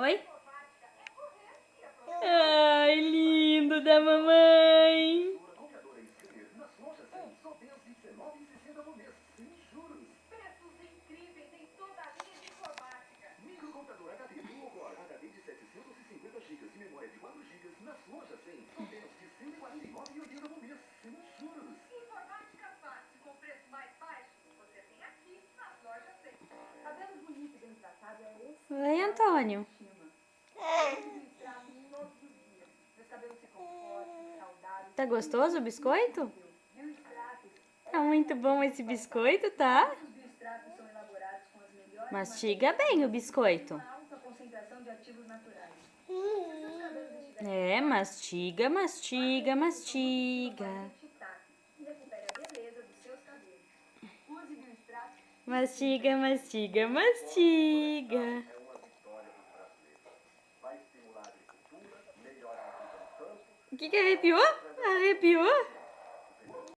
Oi? Ai, lindo da mamãe. Preços incríveis em toda a linha de informática. Microcomputador HP Dual Core HD de 750 GB e memória de 4 GB nas lojas 100, só menos de R$ 149,80 por mês, sem juros. Informática fácil com preço mais baixo. Você tem aqui nas lojas 100. Cabelo bonito e bem tratado é esse. Oi, Antônio. Todos os dias. Meus cabelos ficam fortes, saudáveis. Tá gostoso o biscoito? Tá muito bom esse biscoito, tá? Os bioextratos são elaborados com as melhores Mastiga bem o biscoito. uma alta concentração de ativos naturais. É, mastiga, mastiga, mastiga. E recupere a beleza dos seus cabelos. Use bioextratos. Mastiga, mastiga, mastiga. É uma vitória dos brasileiros. Vai estimular a agricultura, melhorar a vida do campo. O que arrepiou? Arrepiou?